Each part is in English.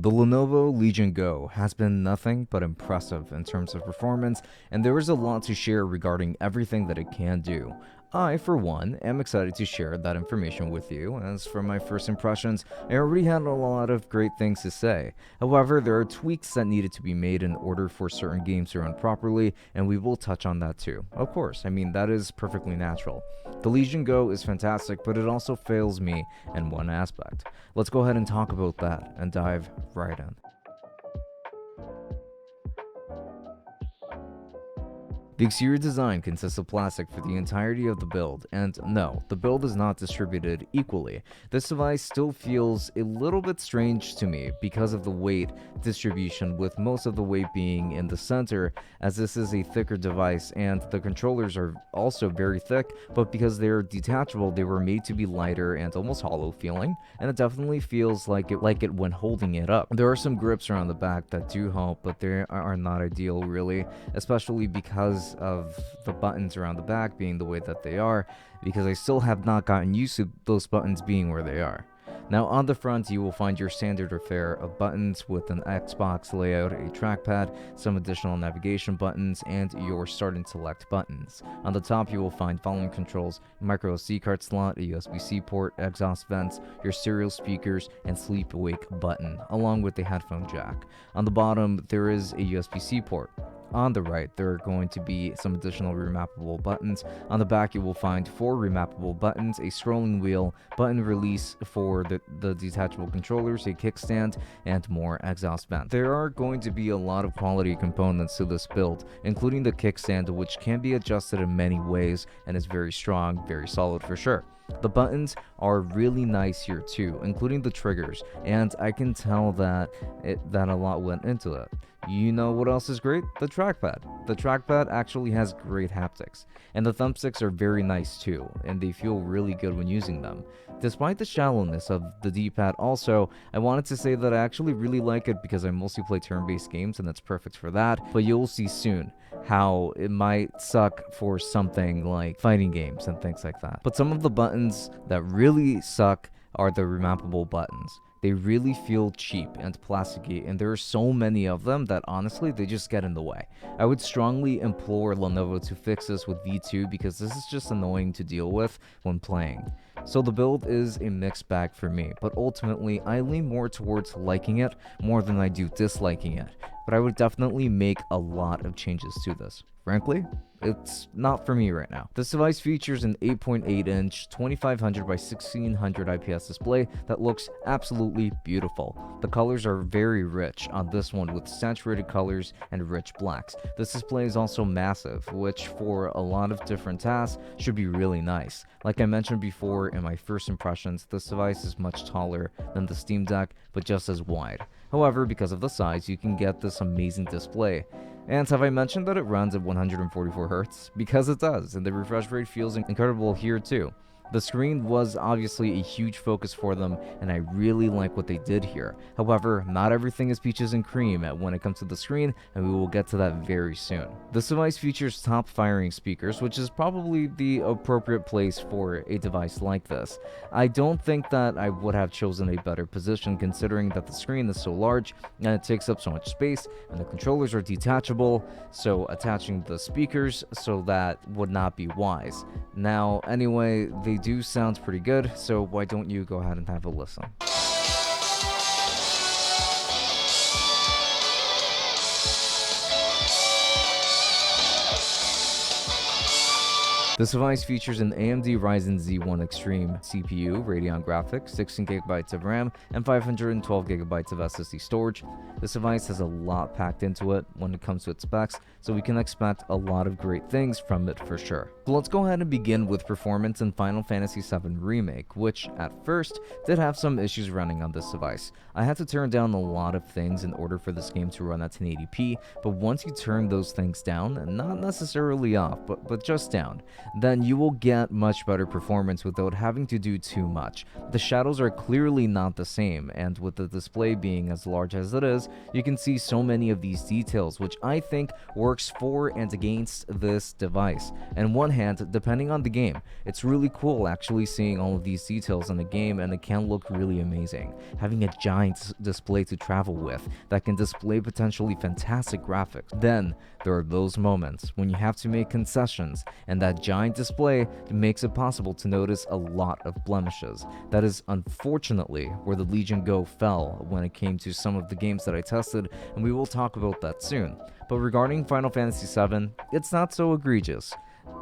The Lenovo Legion Go has been nothing but impressive in terms of performance, and there is a lot to share regarding everything that it can do. I, for one, am excited to share that information with you. As for my first impressions, I already had a lot of great things to say. However, there are tweaks that needed to be made in order for certain games to run properly, and we will touch on that too. Of course, that is perfectly natural. The Legion Go is fantastic, but it also fails me in one aspect. Let's go ahead and talk about that and dive right in. The exterior design consists of plastic for the entirety of the build, and no, the build is not distributed equally. This device still feels a little bit strange to me because of the weight distribution, with most of the weight being in the center, as this is a thicker device and the controllers are also very thick, but because they're detachable, they were made to be lighter and almost hollow feeling, and it definitely feels like it when holding it up. There are some grips around the back that do help, but they are not ideal really, especially because of the buttons around the back being the way that they are, because I still have not gotten used to those buttons being where they are. Now on the front you will find your standard affair of buttons with an Xbox layout, a trackpad, some additional navigation buttons, and your start and select buttons. On the top you will find following controls: micro SD card slot, a USB-C port, exhaust vents, your stereo speakers, and sleep awake button, along with the headphone jack. On the bottom there is a USB-C port. On the right, there are going to be some additional remappable buttons. On the back, you will find 4 remappable buttons, a scrolling wheel, button release for the detachable controllers, a kickstand, and more exhaust vent. There are going to be a lot of quality components to this build, including the kickstand, which can be adjusted in many ways and is very strong, very solid for sure. The buttons are really nice here too, including the triggers, and I can tell that a lot went into it. You know what else is great? The trackpad. The trackpad actually has great haptics, and the thumbsticks are very nice too, and they feel really good when using them. Despite the shallowness of the D-pad also, I wanted to say that I actually really like it because I mostly play turn-based games and it's perfect for that, but you'll see soon how it might suck for something like fighting games and things like that. But some of the buttons that really suck are the remappable buttons. They really feel cheap and plasticky, and there are so many of them that honestly they just get in the way. I would strongly implore Lenovo to fix this with V2 because this is just annoying to deal with when playing. So the build is a mixed bag for me, but ultimately I lean more towards liking it more than I do disliking it. But I would definitely make a lot of changes to this. Frankly, it's not for me right now. This device features an 8.8-inch 2500 by 1600 IPS display that looks absolutely beautiful. The colors are very rich on this one, with saturated colors and rich blacks. This display is also massive, which for a lot of different tasks should be really nice. Like I mentioned before in my first impressions, this device is much taller than the Steam Deck, but just as wide. However, because of the size, you can get this amazing display. And have I mentioned that it runs at 144 Hz? Because it does, and the refresh rate feels incredible here too. The screen was obviously a huge focus for them, and I really like what they did here. However, not everything is peaches and cream when it comes to the screen, and we will get to that very soon. This device features top firing speakers, which is probably the appropriate place for a device like this. I don't think that I would have chosen a better position considering that the screen is so large and it takes up so much space, and the controllers are detachable, so attaching the speakers so that would not be wise. Now, anyway, they do sound pretty good, so why don't you go ahead and have a listen. This device features an AMD Ryzen Z1 Extreme CPU, Radeon graphics, 16GB of RAM, and 512GB of SSD storage. This device has a lot packed into it when it comes to its specs, so we can expect a lot of great things from it for sure. So let's go ahead and begin with performance in Final Fantasy VII Remake, which at first did have some issues running on this device. I had to turn down a lot of things in order for this game to run at 1080p, but once you turn those things down, not necessarily off, but just down, then you will get much better performance without having to do too much. The shadows are clearly not the same, and with the display being as large as it is, you can see so many of these details, which I think works for and against this device. On one hand, depending on the game, it's really cool actually seeing all of these details in the game, and it can look really amazing. Having a giant display to travel with that can display potentially fantastic graphics. Then there are those moments when you have to make concessions, and that giant display makes it possible to notice a lot of blemishes. That is unfortunately where the Legion Go fell when it came to some of the games that I tested, and we will talk about that soon. But regarding Final Fantasy VII, it's not so egregious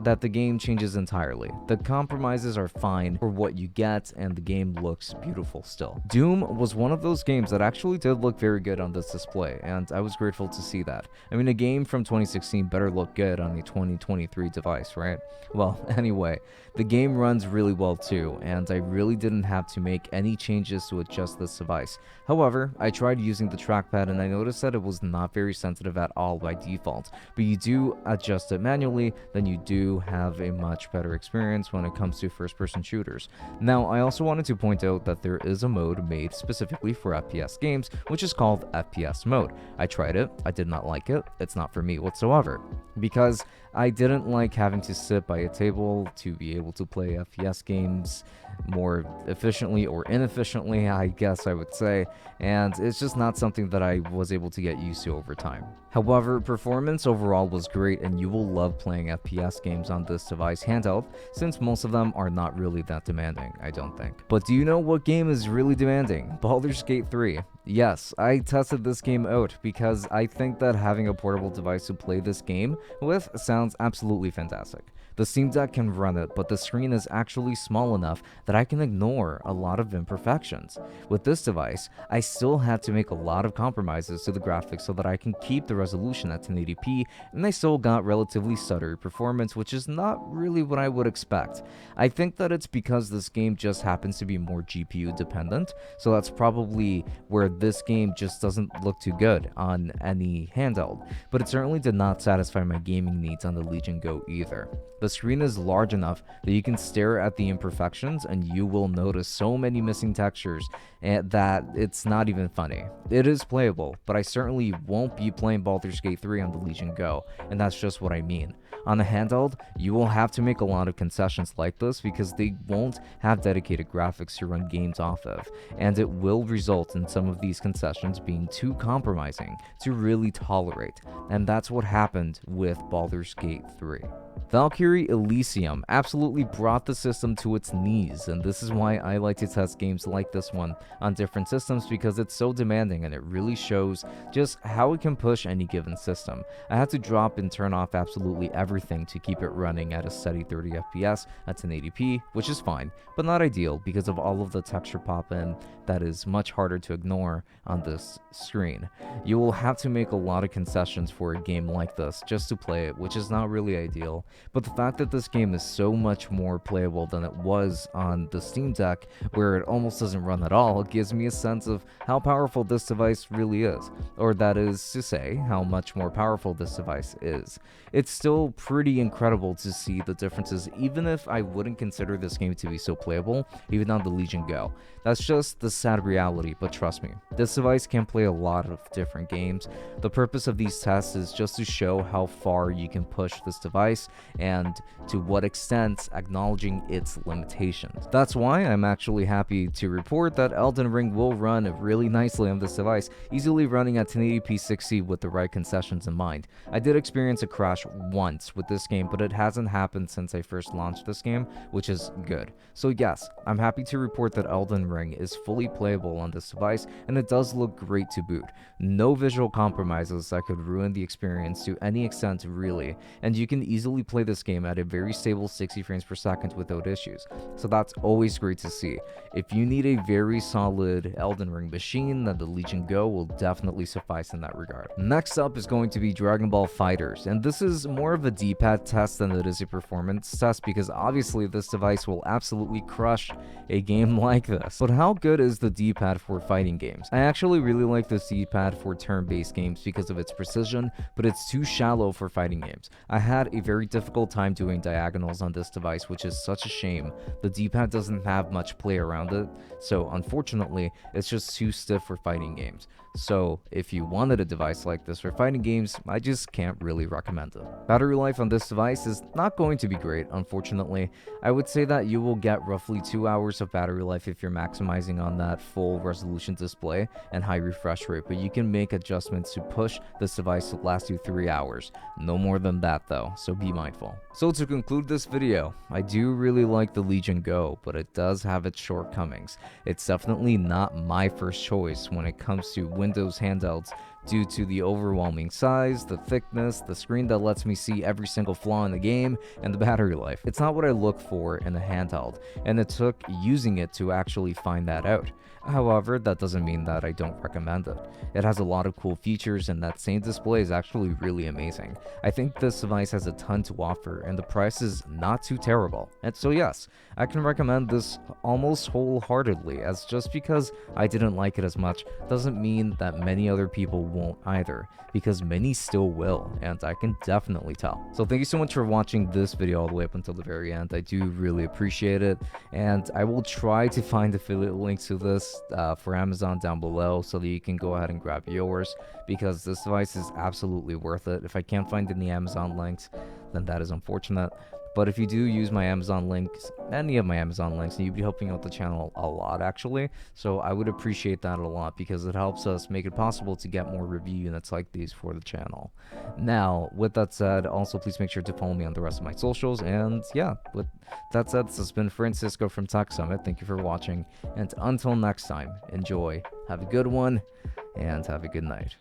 that the game changes entirely. The compromises are fine for what you get, and the game looks beautiful still. Doom was one of those games that actually did look very good on this display, and I was grateful to see that. I mean, a game from 2016 better look good on a 2023 device, right? Well, anyway, the game runs really well too, and I really didn't have to make any changes to adjust this device. However, I tried using the trackpad and I noticed that it was not very sensitive at all by default, but you do adjust it manually, then you do have a much better experience when it comes to first-person shooters. Now, I also wanted to point out that there is a mode made specifically for FPS games, which is called FPS mode. I tried it, I did not like it, it's not for me whatsoever, because I didn't like having to sit by a table to be able to play FPS games more efficiently or inefficiently, I guess I would say, and it's just not something that I was able to get used to over time. However, performance overall was great, and you will love playing FPS games on this device handheld, since most of them are not really that demanding, I don't think. But do you know what game is really demanding? Baldur's Gate 3. Yes, I tested this game out because I think that having a portable device to play this game with sounds absolutely fantastic. The Steam Deck can run it, but the screen is actually small enough that I can ignore a lot of imperfections. With this device, I still had to make a lot of compromises to the graphics so that I can keep the resolution at 1080p, and I still got relatively stuttery performance, which is not really what I would expect. I think that it's because this game just happens to be more GPU dependent, so that's probably where this game just doesn't look too good on any handheld, but it certainly did not satisfy my gaming needs on the Legion Go either. The screen is large enough that you can stare at the imperfections and you will notice so many missing textures that it's not even funny. It is playable, but I certainly won't be playing Baldur's Gate 3 on the Legion Go, and that's just what I mean. On a handheld, you will have to make a lot of concessions like this because they won't have dedicated graphics to run games off of, and it will result in some of these concessions being too compromising to really tolerate, and that's what happened with Baldur's Gate 3. Valkyrie Elysium absolutely brought the system to its knees, and this is why I like to test games like this one on different systems, because it's so demanding and it really shows just how it can push any given system. I had to drop and turn off absolutely everything to keep it running at a steady 30 FPS at 1080p, which is fine, but not ideal because of all of the texture pop-in that is much harder to ignore on this screen. You will have to make a lot of concessions for a game like this just to play it, which is not really ideal. But the fact that this game is so much more playable than it was on the Steam Deck, where it almost doesn't run at all, gives me a sense of how powerful this device really is. Or that is to say, how much more powerful this device is. It's still pretty incredible to see the differences, even if I wouldn't consider this game to be so playable, even on the Legion Go. That's just the sad reality, but trust me, this device can play a lot of different games. The purpose of these tests is just to show how far you can push this device and to what extent acknowledging its limitations. That's why I'm actually happy to report that Elden Ring will run really nicely on this device, easily running at 1080p 60 with the right concessions in mind. I did experience a crash once with this game, but it hasn't happened since I first launched this game, which is good. So yes, I'm happy to report that Elden Ring is fully playable on this device, and it does look great to boot. No visual compromises that could ruin the experience to any extent really, and you can easily play this game at a very stable 60 frames per second without issues, so that's always great to see. If you need a very solid Elden Ring machine, then the Legion Go will definitely suffice in that regard. Next up is going to be Dragon Ball FighterZ, and this is more of a D-pad test than it is a performance test, because obviously this device will absolutely crush a game like this. But how good is the D-pad for fighting games? I actually really like this D-pad for turn-based games because of its precision, but it's too shallow for fighting games. I had a very difficult time doing diagonals on this device, which is such a shame. The D-pad doesn't have much play around it, so unfortunately, it's just too stiff for fighting games. So if you wanted a device like this for fighting games, I just can't really recommend it. Battery life on this device is not going to be great, unfortunately. I would say that you will get roughly 2 hours of battery life if you're maximizing on that full resolution display and high refresh rate, but you can make adjustments to push this device to last you 3 hours. No more than that though, so be mindful. So to conclude this video, I do really like the Legion Go, but it does have its shortcomings. It's definitely not my first choice when it comes to Windows handhelds due to the overwhelming size, the thickness, the screen that lets me see every single flaw in the game, and the battery life. It's not what I look for in a handheld, and it took using it to actually find that out. However, that doesn't mean that I don't recommend it. It has a lot of cool features, and that same display is actually really amazing. I think this device has a ton to offer, and the price is not too terrible. And so yes, I can recommend this almost wholeheartedly, as just because I didn't like it as much doesn't mean that many other people won't either, because many still will, and I can definitely tell. So thank you so much for watching this video all the way up until the very end. I do really appreciate it, and I will try to find affiliate links to this for Amazon down below so that you can go ahead and grab yours, because this device is absolutely worth it. If I can't find any Amazon links, then that is unfortunate. But if you do use my Amazon links, any of my Amazon links, you'd be helping out the channel a lot actually. So I would appreciate that a lot, because it helps us make it possible to get more review units like these for the channel. Now, with that said, also please make sure to follow me on the rest of my socials. And yeah, with that said, this has been Francisco from Tech Summit. Thank you for watching, and until next time, enjoy, have a good one, and have a good night.